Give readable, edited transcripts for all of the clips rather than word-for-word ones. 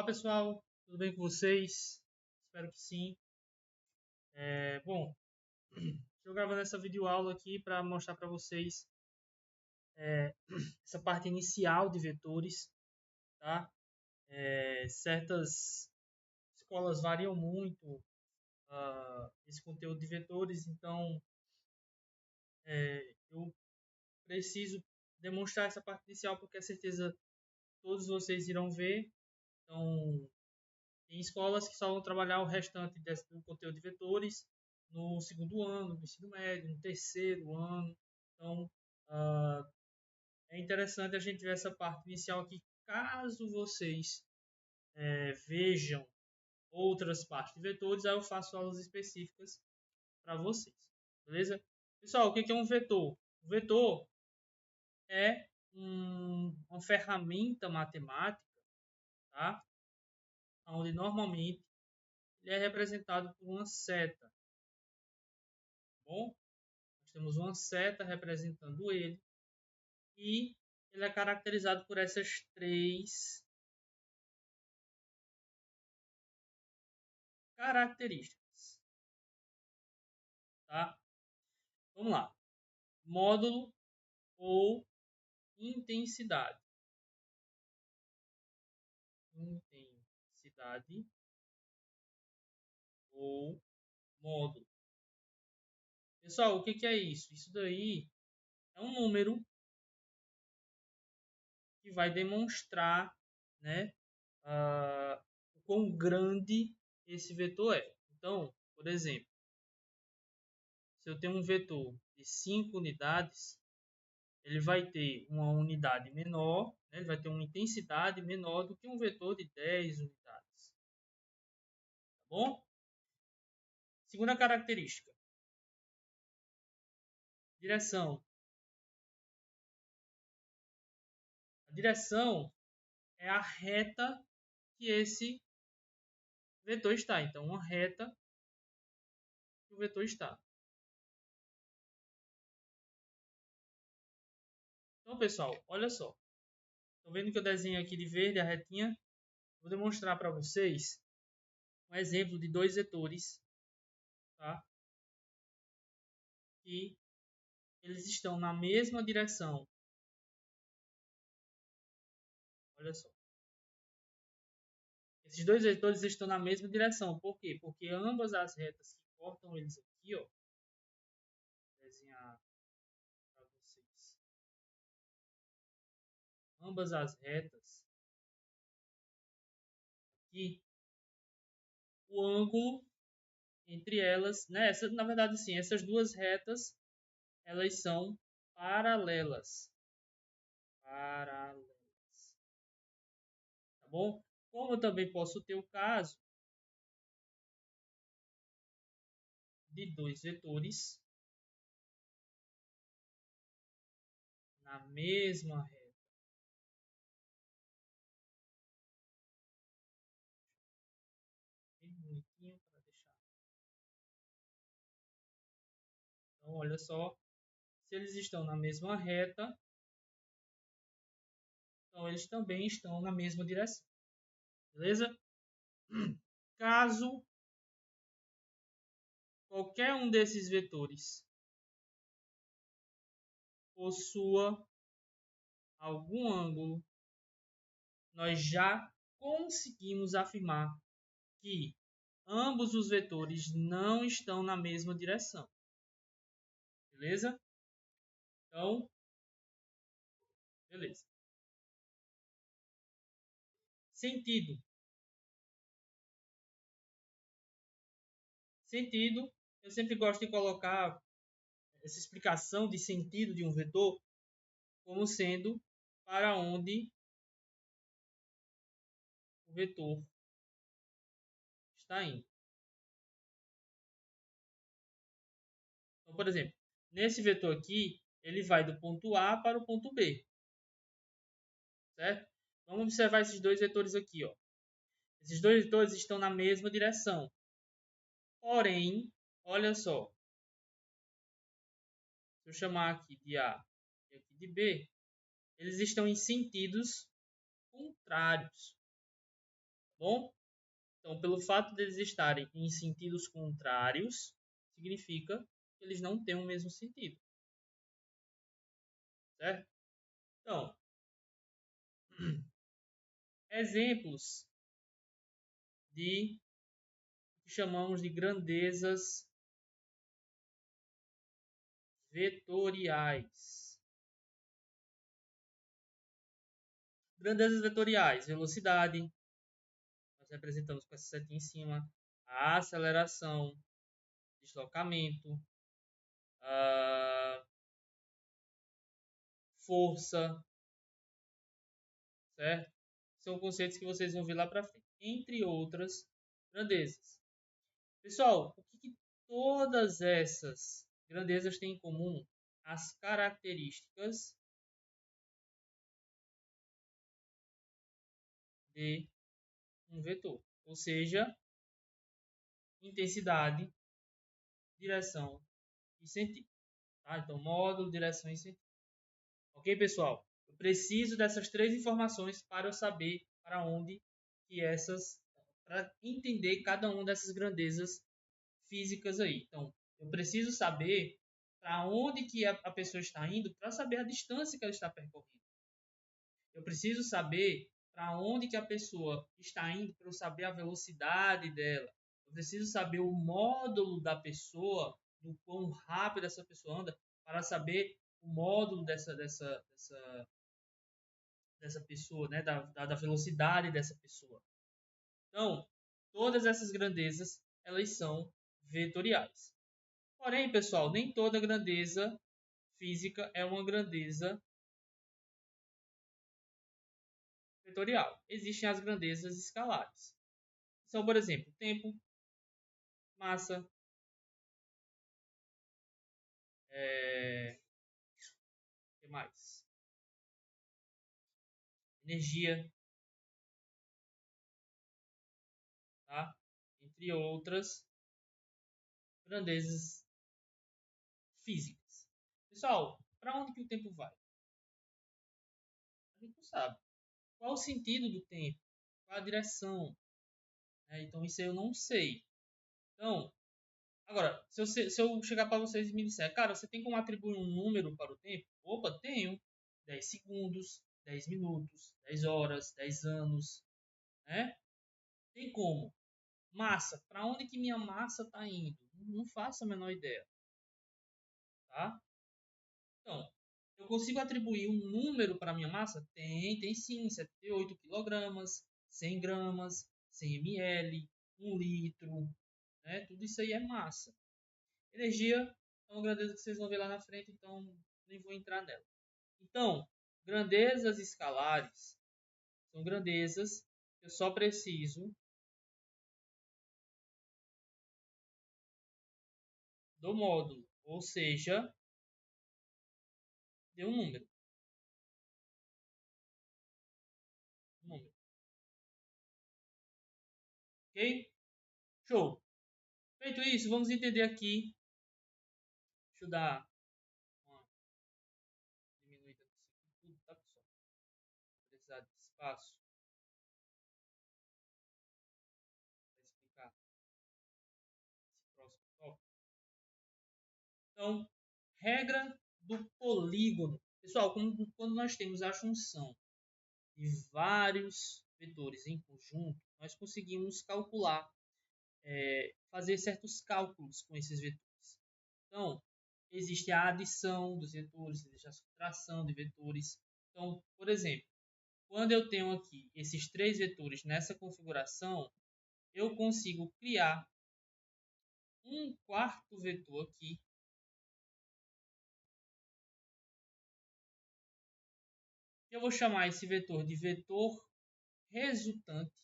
Olá pessoal, tudo bem com vocês? Espero que sim. Bom, estou gravando essa videoaula aqui para mostrar para vocês essa parte inicial de vetores, tá? Certas escolas variam muito esse conteúdo de vetores, então eu preciso demonstrar essa parte inicial porque a certeza todos vocês irão ver. Então, tem escolas que só vão trabalhar o restante do conteúdo de vetores no segundo ano do ensino médio, no terceiro ano. Então, é interessante a gente ver essa parte inicial aqui, caso vocês vejam outras partes de vetores, aí eu faço aulas específicas para vocês, beleza? Pessoal, o que é um vetor? O vetor é uma ferramenta matemática, tá? Onde normalmente ele é representado por uma seta, tá bom? Nós temos uma seta representando ele e ele é caracterizado por essas três características, tá? Vamos lá. Módulo ou intensidade. Intensidade ou módulo. Pessoal, o que é isso? Isso daí é um número que vai demonstrar, né, o quão grande esse vetor é. Então, por exemplo, se eu tenho um vetor de 5 unidades, ele vai ter uma unidade menor, né? Ele vai ter uma intensidade menor do que um vetor de 10 unidades. Tá bom? Segunda característica. Direção. A direção é a reta que esse vetor está. Então, uma reta que o vetor está. Então, pessoal, olha só. Estão vendo que eu desenho aqui de verde a retinha? Vou demonstrar para vocês um exemplo de dois vetores, tá? Que eles estão na mesma direção. Olha só. Esses dois vetores estão na mesma direção. Por quê? Porque ambas as retas que cortam eles aqui, ó, vou desenhar para vocês. Ambas as retas aqui, o ângulo entre elas, né? Na verdade, sim, essas duas retas, elas são paralelas. Paralelas. Tá bom? Como eu também posso ter o caso de dois vetores na mesma reta. Bem bonitinho para deixar. Então, olha só. Se eles estão na mesma reta, então eles também estão na mesma direção. Beleza? Caso qualquer um desses vetores possua algum ângulo, nós já conseguimos afirmar que ambos os vetores não estão na mesma direção. Beleza? Então, beleza. Sentido. Sentido, eu sempre gosto de colocar essa explicação de sentido de um vetor como sendo para onde o vetor está indo. Então, por exemplo, nesse vetor aqui, ele vai do ponto A para o ponto B. Certo? Vamos observar esses dois vetores aqui, ó. Esses dois vetores estão na mesma direção. Porém, olha só. Se eu chamar aqui de A e aqui de B, eles estão em sentidos contrários. Bom, então, pelo fato de eles estarem em sentidos contrários, significa que eles não têm o mesmo sentido. Certo? Então, exemplos de que chamamos de grandezas vetoriais. Grandezas vetoriais, velocidade, nós representamos com essa setinha em cima, a aceleração, deslocamento, a força, certo? São conceitos que vocês vão ver lá para frente, entre outras grandezas. Pessoal, o que todas essas grandezas têm em comum? As características de um vetor, ou seja, intensidade, direção e sentido. Tá? Então, módulo, direção e sentido. Ok, pessoal? Eu preciso dessas três informações para eu saber para onde que para entender cada uma dessas grandezas físicas aí. Então, eu preciso saber para onde que a pessoa está indo para saber a distância que ela está percorrendo. Eu preciso saber para onde que a pessoa está indo para eu saber a velocidade dela. Eu preciso saber o módulo da pessoa, do quão rápido essa pessoa anda, para saber o módulo dessa pessoa, né? da velocidade dessa pessoa. Então, todas essas grandezas, elas são vetoriais. Porém, pessoal, nem toda grandeza física é uma grandeza vetorial. Existem as grandezas escalares. São, por exemplo, tempo, massa, que mais? Energia, tá? Entre outras grandezas físicas. Pessoal, para onde que o tempo vai? A gente não sabe. Qual o sentido do tempo? Qual a direção? Então, isso aí eu não sei. Então, agora, se eu chegar para vocês e me disser, cara, você tem como atribuir um número para o tempo? Opa, tenho. 10 segundos, 10 minutos, 10 horas, 10 anos, né? Tem como. Massa, para onde que minha massa está indo? Não faço a menor ideia, tá? Então, eu consigo atribuir um número para minha massa? Tem sim, 78 quilogramas, 100 gramas, 100 ml, 1 litro, né? Tudo isso aí é massa. Energia é uma grandeza que vocês vão ver lá na frente, então nem vou entrar nela. Então, grandezas escalares são grandezas que eu só preciso do módulo, ou seja, de um número. Ok? Show! Feito isso, vamos entender aqui. Deixa eu dar uma diminuída nisso aqui tudo, tá, pessoal? Vou precisar de espaço para explicar esse próximo tópico. Então, regra do polígono. Pessoal, quando nós temos a junção de vários vetores em conjunto, nós conseguimos calcular, fazer certos cálculos com esses vetores. Então, existe a adição dos vetores, existe a subtração de vetores. Então, por exemplo, quando eu tenho aqui esses três vetores nessa configuração, eu consigo criar um quarto vetor aqui. Eu vou chamar esse vetor de vetor resultante.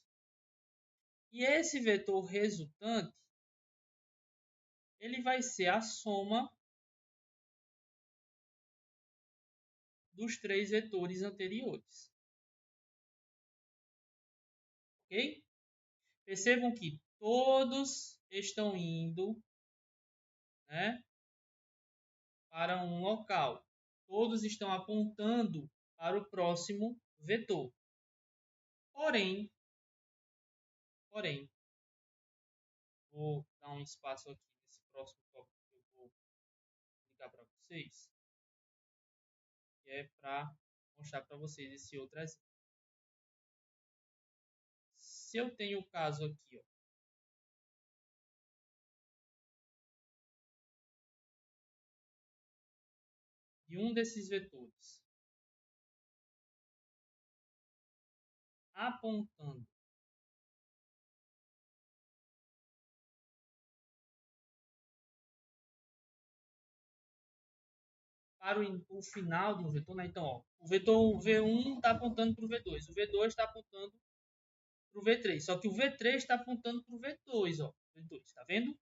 E esse vetor resultante, ele vai ser a soma dos três vetores anteriores. Ok? Percebam que todos estão indo, né, para um local. Todos estão apontando para o próximo vetor. Porém, Porém, vou dar um espaço aqui nesse próximo tópico que eu vou explicar para vocês, que é para mostrar para vocês esse outro exemplo. Se eu tenho o caso aqui, ó, de um desses vetores apontando para o final de um vetor, né? Então, ó, o vetor V1 está apontando para o V2, o V2 está apontando para o V3, só que o V3 está apontando para o V2, ó, V2, tá vendo?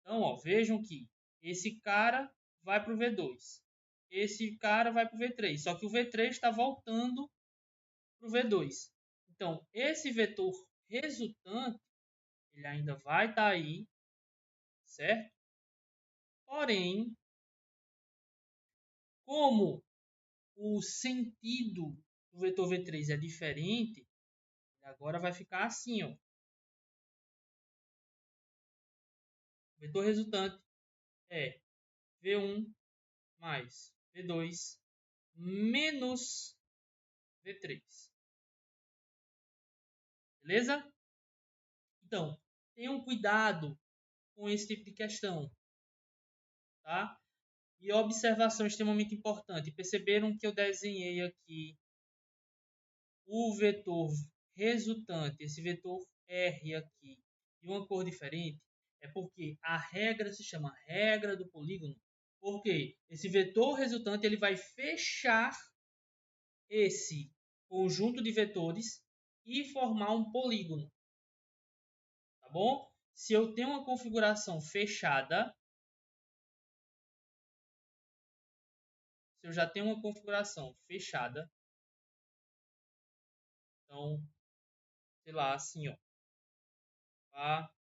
Então, ó, vejam que esse cara vai para o V2, esse cara vai para o V3, só que o V3 está voltando para o V2. Então, esse vetor resultante, ele ainda vai estar aí, certo? Porém, como o sentido do vetor V3 é diferente, agora vai ficar assim, ó. O vetor resultante é V1 mais V2 menos V3. Beleza? Então, tenham cuidado com esse tipo de questão, tá? E observação extremamente importante. Perceberam que eu desenhei aqui o vetor resultante, esse vetor R aqui, de uma cor diferente? É porque a regra se chama regra do polígono, porque esse vetor resultante ele vai fechar esse conjunto de vetores e formar um polígono, tá bom? Se eu tenho uma configuração fechada, se eu já tenho uma configuração fechada, então, sei lá, assim, ó, tá?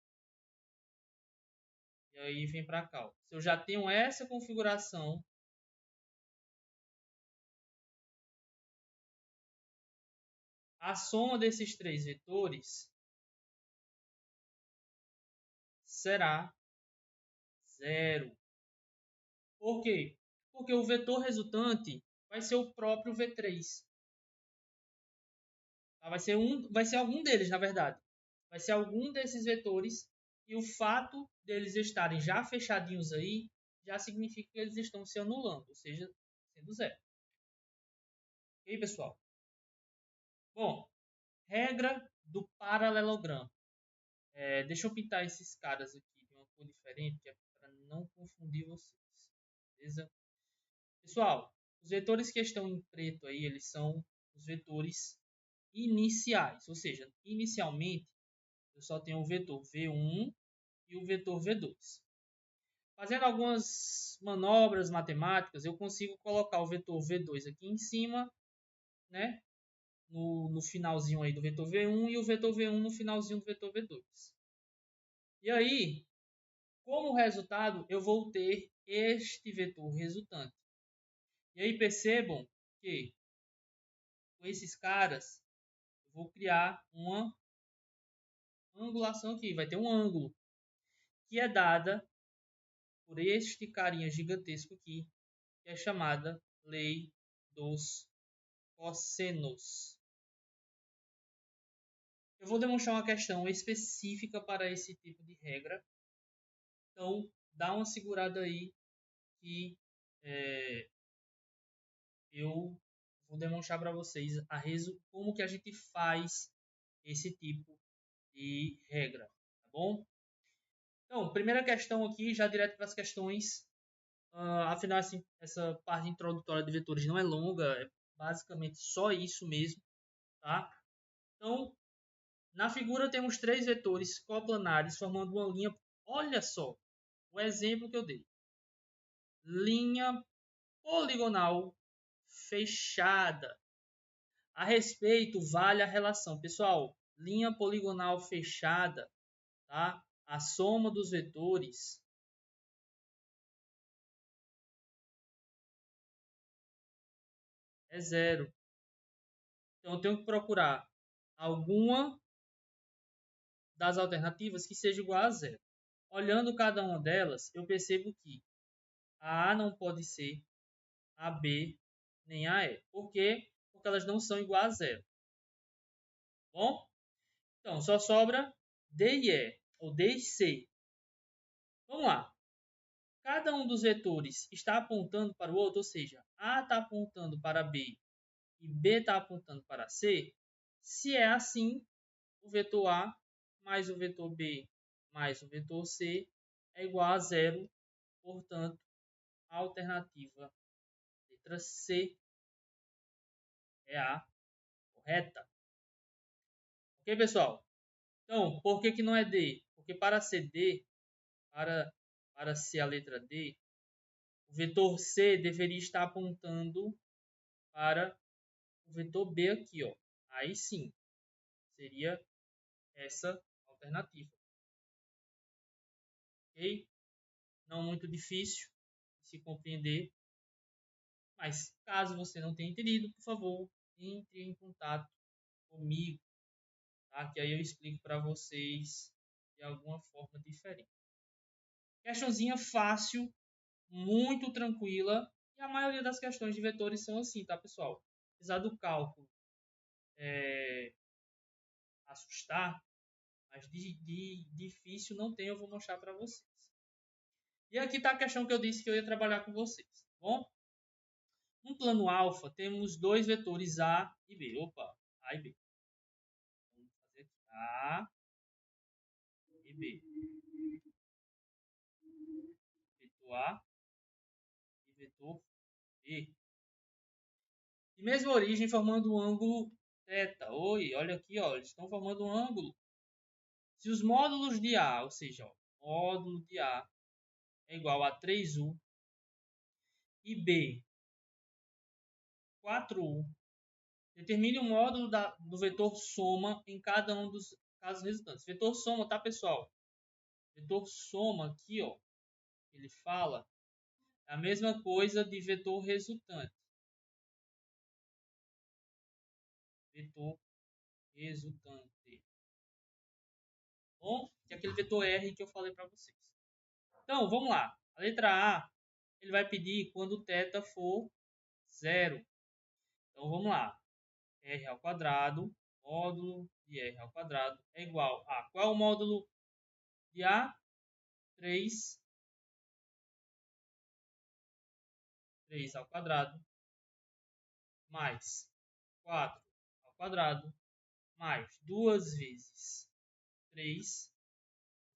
E aí vem para cá, ó. Se eu já tenho essa configuração, a soma desses três vetores será zero. Por quê? Porque o vetor resultante vai ser o próprio V3. Tá? Vai ser algum deles, na verdade. Vai ser algum desses vetores e o fato deles estarem já fechadinhos aí já significa que eles estão se anulando, ou seja, sendo zero. Ok, pessoal? Bom, regra do paralelogramo. Deixa eu pintar esses caras aqui de uma cor diferente, que é para não confundir vocês. Beleza? Pessoal, os vetores que estão em preto aí, eles são os vetores iniciais. Ou seja, inicialmente, eu só tenho o vetor V1 e o vetor V2. Fazendo algumas manobras matemáticas, eu consigo colocar o vetor V2 aqui em cima, né? No finalzinho aí do vetor V1 e o vetor V1 no finalzinho do vetor V2. E aí, como resultado, eu vou ter este vetor resultante. E aí percebam que com esses caras eu vou criar uma angulação aqui. Vai ter um ângulo que é dada por este carinha gigantesco aqui, que é chamada lei dos cossenos. Eu vou demonstrar uma questão específica para esse tipo de regra. Então, dá uma segurada aí que eu vou demonstrar para vocês como que a gente faz esse tipo de regra, tá bom? Então, primeira questão aqui, já direto para as questões. Afinal, assim, essa parte introdutória de vetores não é longa, é basicamente só isso mesmo, tá? Então, na figura temos três vetores coplanares formando uma linha. Olha só o exemplo que eu dei. Linha poligonal fechada. A respeito, vale a relação. Pessoal, linha poligonal fechada, tá? A soma dos vetores é zero. Então, eu tenho que procurar alguma das alternativas que seja igual a zero. Olhando cada uma delas, eu percebo que a A não pode ser a B nem a E. Por quê? Porque elas não são iguais a zero. Bom? Então, só sobra D e E, ou D e C. Vamos lá. Cada um dos vetores está apontando para o outro, ou seja, A está apontando para B e B está apontando para C. Se é assim, o vetor A mais o vetor B mais o vetor C é igual a zero. Portanto, a alternativa letra C é a correta. Ok, pessoal? Então, por que não é D? Porque para ser D, para ser a letra D, o vetor C deveria estar apontando para o vetor B aqui, ó. Aí sim, seria essa alternativa. Ok? Não muito difícil de se compreender. Mas caso você não tenha entendido, por favor, entre em contato comigo, tá? Que aí eu explico para vocês de alguma forma diferente. Questãozinha fácil, muito tranquila. E a maioria das questões de vetores são assim, tá, pessoal? Apesar do cálculo assustar, mas de difícil não tem, eu vou mostrar para vocês. E aqui está a questão que eu disse que eu ia trabalhar com vocês, tá bom? No plano alfa, temos dois vetores A e B. Opa, A e B. Vamos fazer aqui A e B. Vetor A e vetor B. De mesma origem, formando um ângulo θ. Oi, olha aqui, ó, eles estão formando um ângulo. Se os módulos de A, ou seja, ó, módulo de A é igual a 3U e B 4U, determine o módulo do vetor soma em cada um dos casos resultantes. Vetor soma, tá, pessoal? Vetor soma aqui, ó, ele fala é a mesma coisa de vetor resultante. Vetor resultante. Bom, que é aquele vetor R que eu falei para vocês. Então, vamos lá. A letra A, ele vai pedir quando θ for 0. Então, vamos lá. R ao quadrado, módulo de R ao quadrado é igual a... Qual é o módulo de A? 3 ao quadrado mais 4 ao quadrado mais 2 vezes 3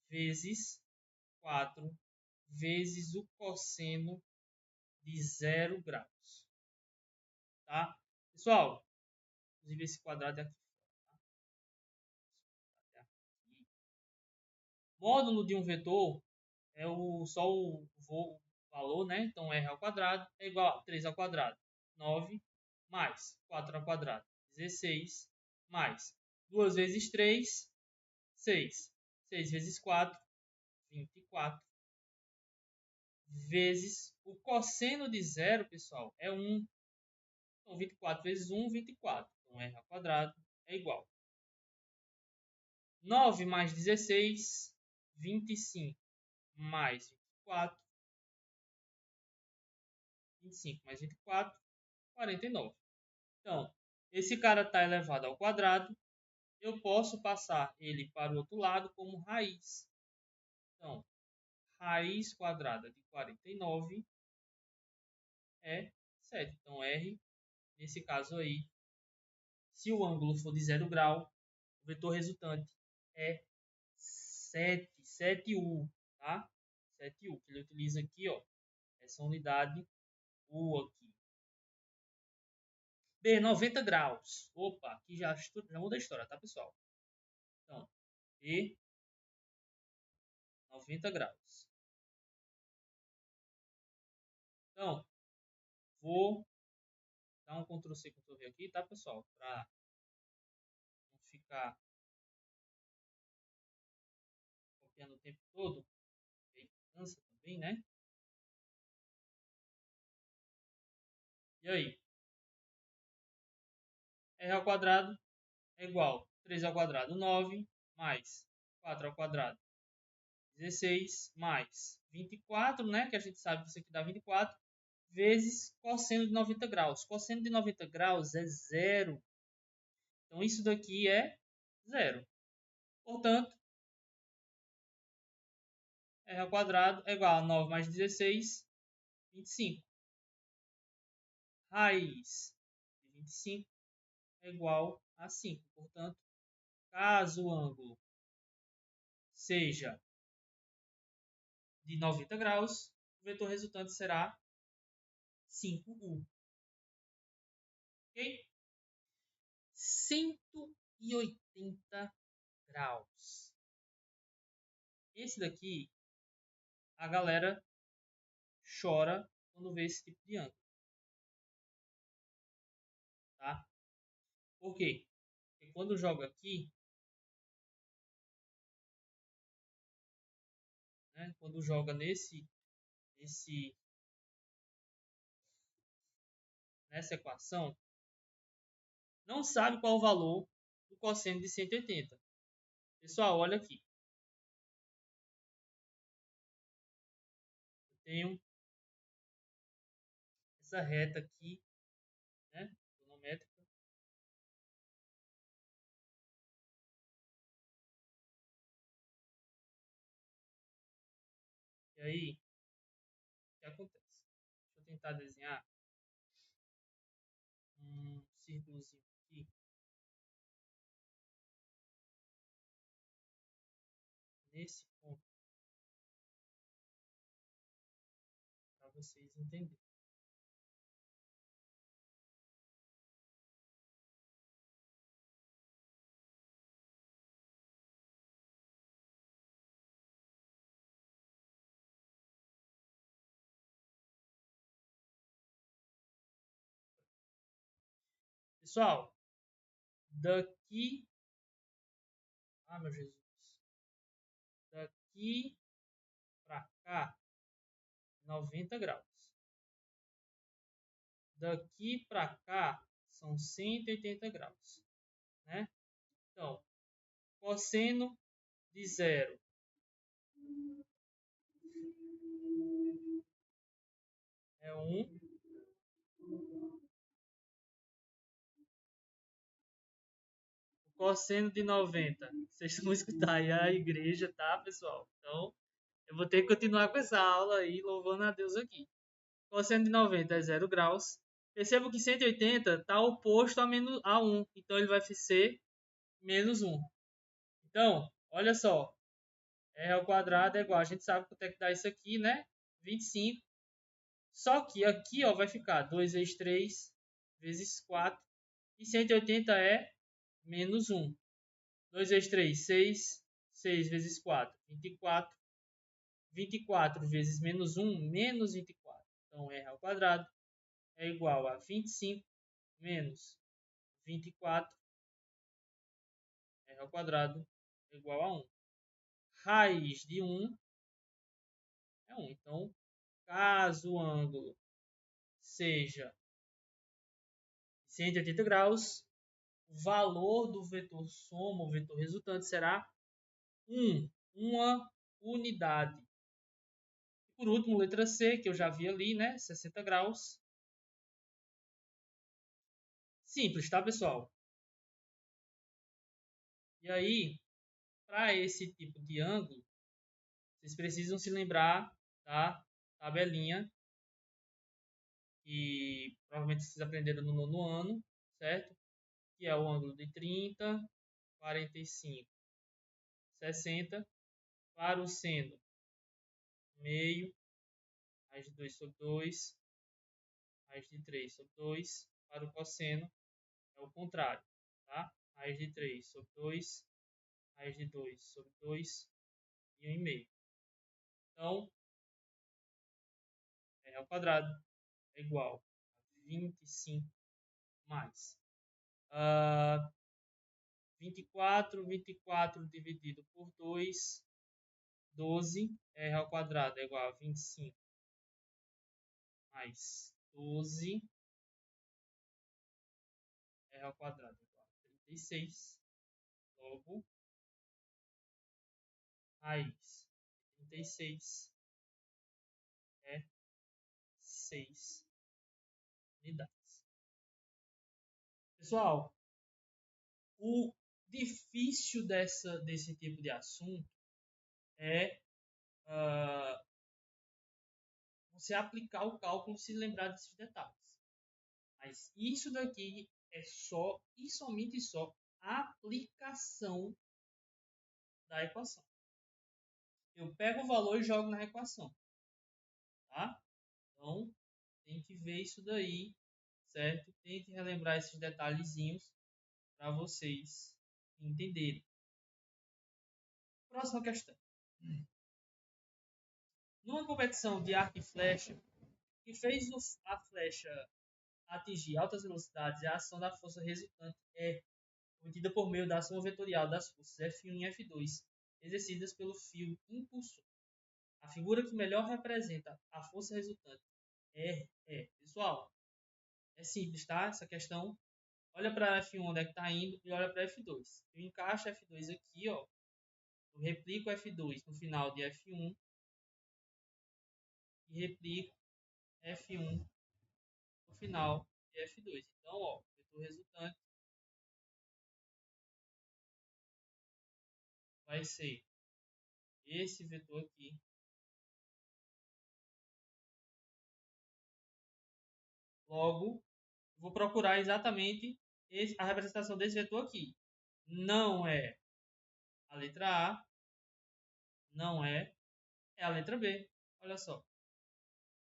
vezes 4 vezes o cosseno de 0 graus. Tá? Pessoal, inclusive esse quadrado é aqui. Tá? Módulo de um vetor é só o valor, né? Então r ao quadrado é igual a 3 ao quadrado, 9, mais 4 ao quadrado, 16, mais 2 vezes 3, 6. 6 vezes 4, 24. Vezes o cosseno de 0, pessoal, é 1. Então, 24 vezes 1, 24. Então, r ao quadrado é igual. 9 mais 16, 25. Mais 24. 25 mais 24, 49. Então, esse cara está elevado ao quadrado. Eu posso passar ele para o outro lado como raiz. Então, raiz quadrada de 49 é 7. Então, R, nesse caso aí, se o ângulo for de 0 grau, o vetor resultante é 7, 7U, tá? 7U, que ele utiliza aqui, ó, essa unidade U aqui. B, 90 graus. Opa, aqui já muda a história, tá, pessoal? Então, B, 90 graus. Então, vou dar um Ctrl+C, Ctrl+V aqui, tá, pessoal? Para não ficar copiando o tempo todo. Aí cansa também, né? E aí? R ao quadrado é igual a 3 ao quadrado, 9, mais 4 ao quadrado. 16 mais 24, né? Que a gente sabe que isso aqui dá 24, vezes cosseno de 90 graus. Cosseno de 90 graus é zero. Então, isso daqui é zero. Portanto, r ao quadrado é igual a 9 mais 16, 25. Raiz de 25 é igual a 5. Portanto, caso o ângulo seja de 90 graus, o vetor resultante será 5u. Ok? 180 graus. Esse daqui, a galera chora quando vê esse tipo de ângulo. Tá? Por quê? Porque quando joga aqui, né, quando joga nessa equação, não sabe qual o valor do cosseno de 180. Pessoal, olha aqui. Eu tenho essa reta aqui, né, trigonométrica. E aí, o que acontece? Deixa eu tentar desenhar um círculozinho aqui. Nesse ponto, para vocês entenderem. Pessoal, daqui... Ah, meu Jesus. Daqui para cá, 90 graus. Daqui para cá, são 180 graus. Né? Então, cosseno de zero é 1. O cosseno de 90. Vocês vão escutar aí a igreja, tá, pessoal? Então, eu vou ter que continuar com essa aula aí, louvando a Deus aqui. Cosseno de 90 é 0 graus. Perceba que 180 está oposto a 1. Então, ele vai ser menos 1. Então, olha só. R ao quadrado é igual. A gente sabe quanto é que dá isso aqui, né? 25. Só que aqui ó, vai ficar 2 vezes 3 vezes 4. E 180 é menos 1. 2 vezes 3, 6. 6 vezes 4, 24. 24 vezes menos 1, menos 24. Então, r ao quadrado é igual a 25 menos 24. R ao quadrado é igual a 1. Raiz de 1 é 1. Então, caso o ângulo seja 180 graus, o valor do vetor soma, o vetor resultante, será 1, uma unidade. E por último, letra C, que eu já vi ali, né? 60 graus. Simples, tá, pessoal? E aí, para esse tipo de ângulo, vocês precisam se lembrar da tabelinha que provavelmente vocês aprenderam no nono ano, certo? Que é o ângulo de 30, 45, 60, para o seno meio, raiz de 2 sobre 2, raiz de 3 sobre 2, para o cosseno é o contrário, tá? Raiz de 3 sobre 2, raiz de 2 sobre 2 e 1,5. Então, r ao quadrado é igual a 25 mais 24 dividido por 2, 12. R ao quadrado é igual a 25 mais 12. R ao quadrado é igual a 36. Logo, mais 36 é 6 unidades. Pessoal, o difícil desse tipo de assunto é você aplicar o cálculo e se lembrar desses detalhes. Mas isso daqui é só e somente só a aplicação da equação. Eu pego o valor e jogo na equação, tá? Então, tem que ver isso daí, certo? Tem que relembrar esses detalhezinhos para vocês entenderem. Próxima questão. Numa competição de arco e flecha, que fez a flecha atingir altas velocidades, a ação da força resultante é obtida por meio da soma vetorial das forças F1 e F2 exercidas pelo fio impulsor. A figura que melhor representa a força resultante pessoal, é simples, tá? Essa questão, olha para F1 onde é que está indo e olha para F2. Eu encaixo F2 aqui, ó. Eu replico F2 no final de F1 e replico F1 no final de F2. Então, ó, o vetor resultante vai ser esse vetor aqui. Logo, vou procurar exatamente a representação desse vetor aqui. Não é a letra A, não é a letra B. Olha só.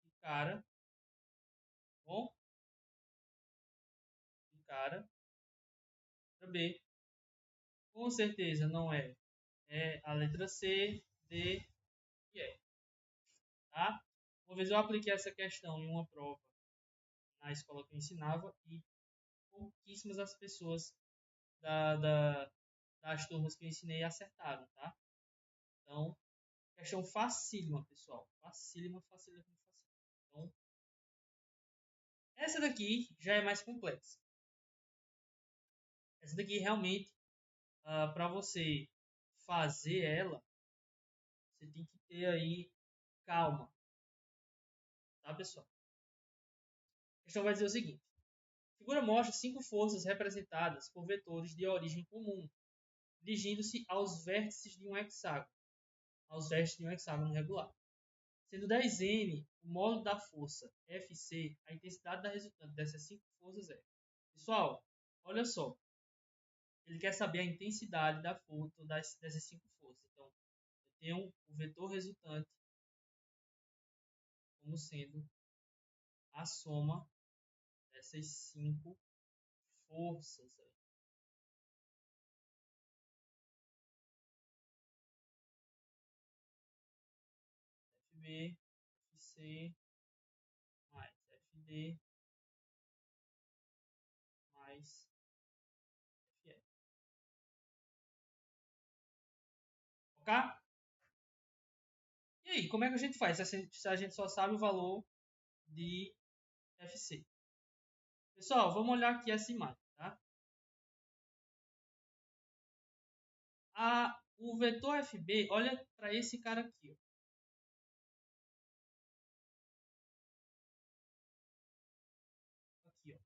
Que cara. Bom. Que cara. Letra B. Com certeza não é. É a letra C, D e E. Tá? Uma vez eu apliquei essa questão em uma prova na escola que eu ensinava e pouquíssimas as pessoas das turmas que eu ensinei acertaram, tá? Então, questão facílima, pessoal. Facílima, facílima, facílima. Então, essa daqui já é mais complexa. Essa daqui realmente, para você fazer ela, você tem que ter aí calma. Tá, pessoal? A questão vai dizer o seguinte. A figura mostra 5 forças representadas por vetores de origem comum, dirigindo-se aos vértices de um hexágono, regular. Sendo 10N o módulo da força Fc, a intensidade da resultante dessas 5 forças é. Pessoal, olha só. Ele quer saber a intensidade da força dessas 5 forças. Então, eu tenho o vetor resultante como sendo a soma dessas 5 forças. FB, FC, mais FD, mais FE. Ok? E aí, como é que a gente faz se a gente só sabe o valor de FC? Pessoal, vamos olhar aqui essa imagem, tá? O vetor FB, olha para esse cara aqui. Ó. Aqui, ó.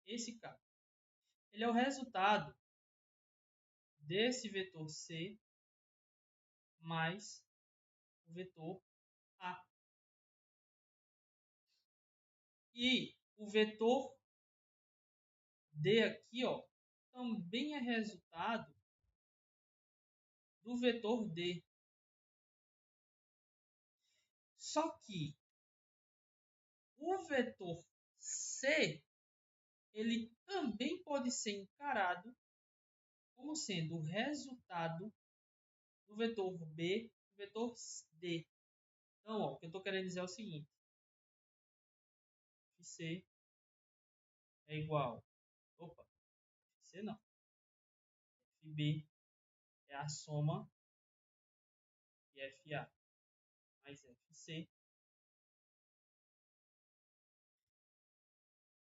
Esse cara. Ele é o resultado desse vetor C mais o vetor A. E o vetor D aqui, ó, também é resultado do vetor D. Só que o vetor C, ele também pode ser encarado como sendo o resultado do vetor B, do vetor D. Então, ó, o que eu estou querendo dizer é o seguinte. C é igual. Opa, C não. FB é a soma de FA mais FC.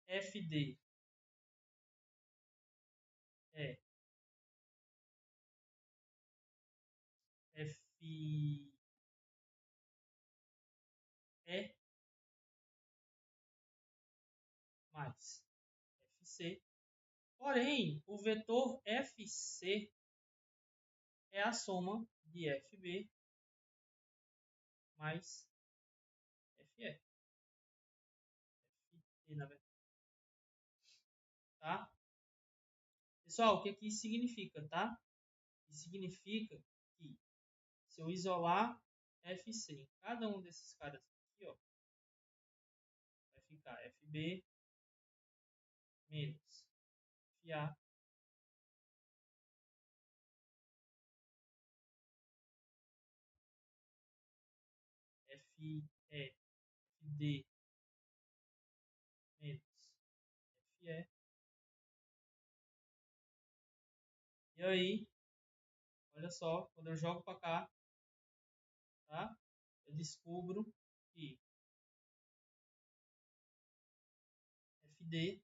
FD é mais FC. Porém, o vetor FC é a soma de FB mais FE. FE, na verdade. Tá? Pessoal, o que isso significa, tá? Isso significa que se eu isolar FC em cada um desses caras aqui, ó, vai ficar FB menos FA FE, FD menos FE. E aí, olha só, quando eu jogo para cá, tá? Eu descubro que FD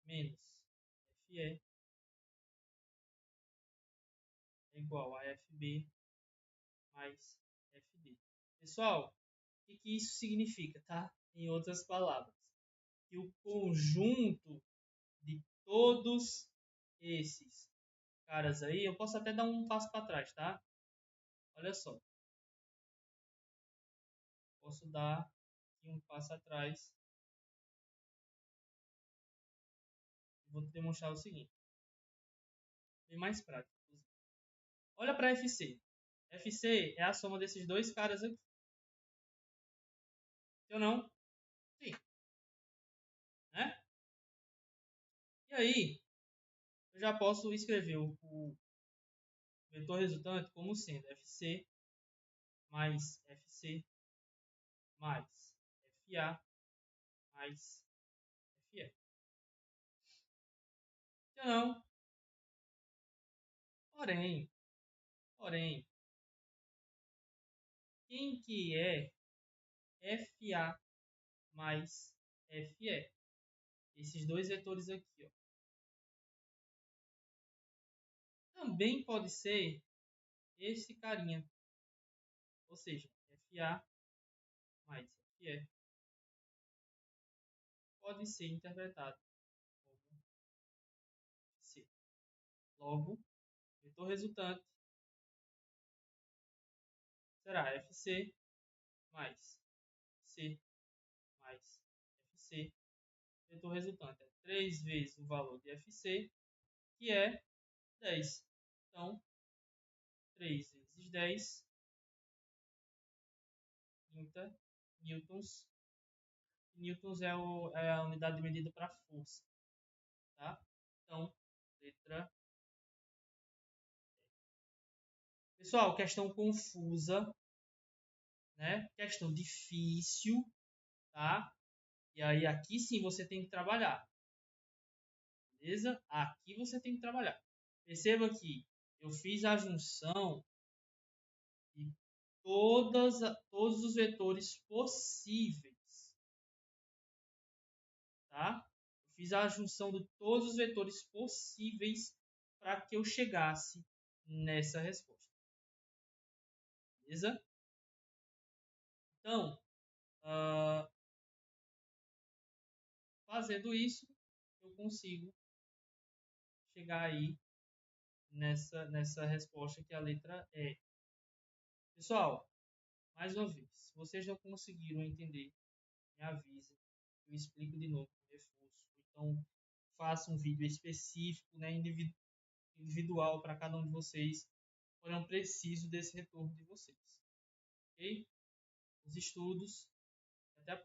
menos FE é igual a FB mais FD. Pessoal, o que isso significa, tá? Em outras palavras, que o conjunto de todos esses caras aí, eu posso até dar um passo para trás, tá? Olha só, posso dar aqui um passo atrás e vou te demonstrar o seguinte, bem mais prático. Olha para FC. FC é a soma desses dois caras aqui. Eu não? Sim. Né? E aí, eu já posso escrever o vetor resultante como sendo FC mais FC mais FA mais FE. Eu não? Porém, quem que é FA mais FE? Esses dois vetores aqui, ó. Também pode ser esse carinha, ou seja, FA mais FE pode ser interpretado como C. Logo, vetor resultante será FC mais C mais FC. Vetor resultante é 3 vezes o valor de FC, que é 10. Então, 3 vezes 10, 30 newtons. Newtons é a unidade de medida para força. Tá? Então, letra E. Pessoal, questão confusa, né? Questão difícil, tá? E aí aqui sim você tem que trabalhar. Beleza? Aqui você tem que trabalhar. Perceba que eu fiz a junção de todos os vetores possíveis. Tá? Eu fiz a junção de todos os vetores possíveis para que eu chegasse nessa resposta. Beleza? Então, fazendo isso, eu consigo chegar aí nessa resposta que é a letra E. Pessoal, mais uma vez, se vocês não conseguiram entender, me avisem, eu explico de novo com reforço. Então, faça um vídeo específico, né, individual para cada um de vocês, porém eu preciso desse retorno de vocês. Ok? Os estudos. Até a